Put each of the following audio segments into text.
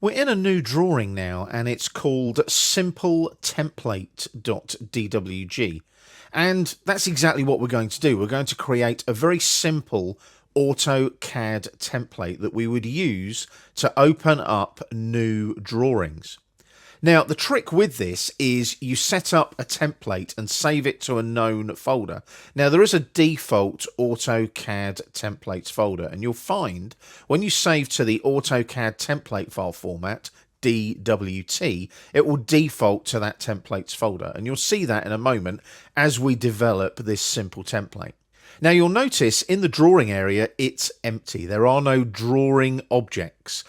We're in a new drawing now, and it's called simpletemplate.dwg. And that's exactly what we're going to do. We're going to create a very simple AutoCAD template that we would use to open up new drawings. Now, the trick with this is you set up a template and save it to a known folder. Now, there is a default AutoCAD templates folder, and you'll find when you save to the AutoCAD template file format, DWT, it will default to that templates folder, and you'll see that in a moment as we develop this simple template. Now, you'll notice in the drawing area, it's empty. There are no drawing objects.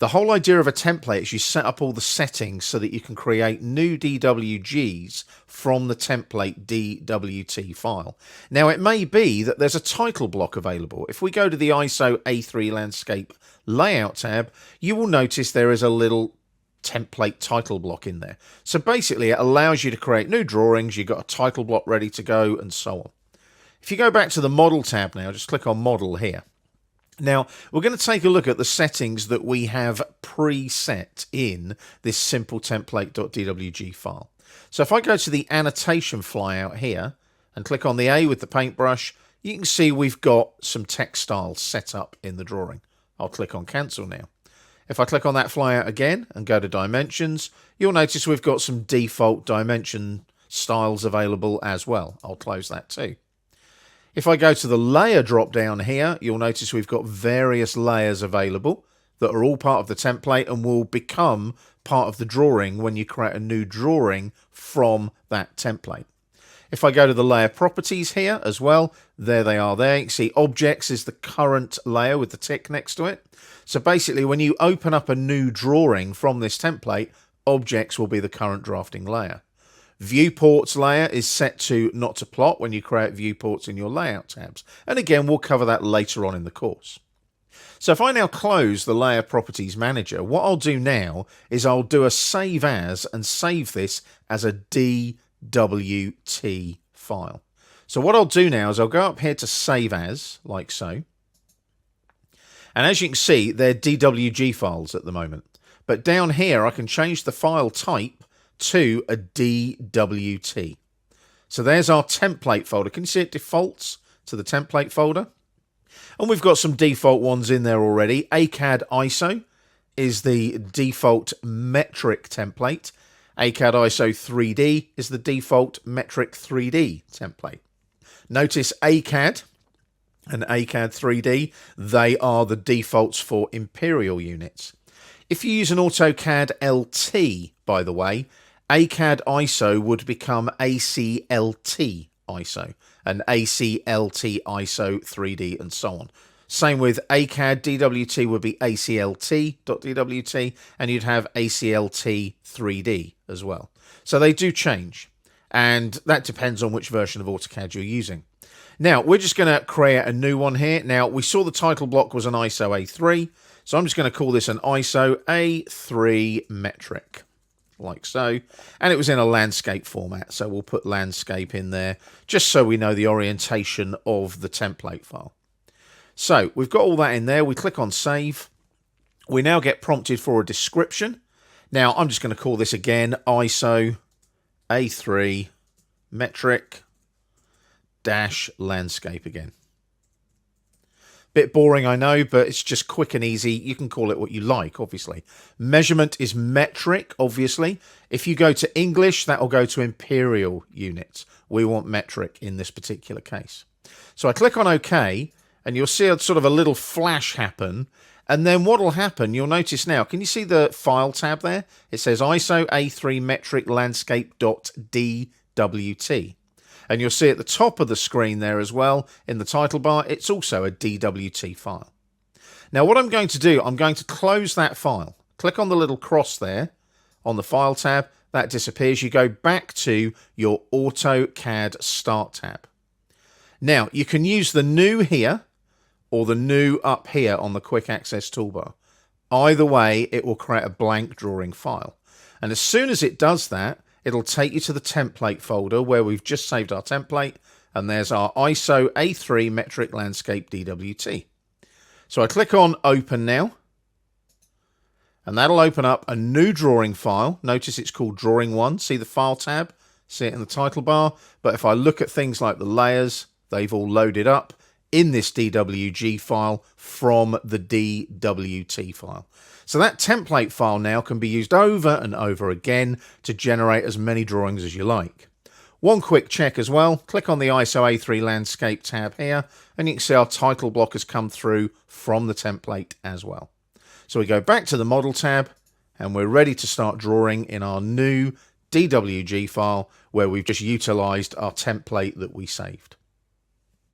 The whole idea of a template is you set up all the settings so that you can create new DWGs from the template DWT file. Now, it may be that there's a title block available. If we go to the ISO A3 Landscape Layout tab, you will notice there is a little template title block in there. So basically, it allows you to create new drawings. You've got a title block ready to go and so on. If you go back to the Model tab now, just click on Model here. Now, we're going to take a look at the settings that we have preset in this simple template.dwg file. So if I go to the annotation flyout here and click on the A with the paintbrush, you can see we've got some text styles set up in the drawing. I'll click on cancel now. If I click on that flyout again and go to dimensions, you'll notice we've got some default dimension styles available as well. I'll close that too. If I go to the layer drop down here, you'll notice we've got various layers available that are all part of the template and will become part of the drawing when you create a new drawing from that template. If I go to the layer properties here as well, there they are there. You can see objects is the current layer with the tick next to it. So basically when you open up a new drawing from this template, objects will be the current drafting layer. Viewports layer is set to not to plot when you create viewports in your layout tabs. And again, we'll cover that later on in the course. So if I now close the layer properties manager, what I'll do now is I'll do a save as and save this as a DWT file. So what I'll do now is I'll go up here to save as, like so. And as you can see, they're DWG files at the moment. But down here, I can change the file type to a DWT. So there's our template folder. Can you see it defaults to the template folder? And we've got some default ones in there already. AutoCAD ISO is the default metric template. AutoCAD ISO 3D is the default metric 3D template. Notice AutoCAD and AutoCAD 3D, they are the defaults for imperial units. If you use an AutoCAD LT, by the way, AutoCAD ISO would become ACLT ISO, and ACLT ISO 3D, and so on. Same with AutoCAD DWT would be ACLT.dwt, and you'd have ACLT 3D as well. So they do change, and that depends on which version of AutoCAD you're using. Now, we're just going to create a new one here. Now, we saw the title block was an ISO A3, so I'm just going to call this an ISO A3 metric, like so. And it was in a landscape format, so we'll put landscape in there, just so we know the orientation of the template file. So we've got all that in there. We click on save. We now get prompted for a description. Now, I'm just going to call this again ISO A3 metric dash landscape again. Bit boring, I know, but it's just quick and easy. You can call it what you like, obviously. Measurement is metric, obviously. If you go to English, that will go to imperial units. We want metric in this particular case. So I click on OK, and you'll see a sort of a little flash happen. And then what will happen, you'll notice now, can you see the file tab there? It says ISO A3 metric landscape.dwt. And you'll see at the top of the screen there as well, in the title bar, it's also a DWT file. Now what I'm going to do, I'm going to close that file. Click on the little cross there on the File tab. That disappears. You go back to your AutoCAD Start tab. Now, you can use the new here or the new up here on the Quick Access toolbar. Either way, it will create a blank drawing file. And as soon as it does that, it'll take you to the template folder where we've just saved our template, and there's our ISO A3 metric landscape DWT. So I click on open now, And that'll open up a new drawing file. Notice it's called Drawing 1. See the File tab? See it in the title bar? But if I look at things like the layers, they've all loaded up in this DWG file from the DWT file. So that template file now can be used over and over again to generate as many drawings as you like. One quick check as well, click on the ISO A3 Landscape tab here, and you can see our title block has come through from the template as well. So we go back to the Model tab, and we're ready to start drawing in our new DWG file where we've just utilized our template that we saved.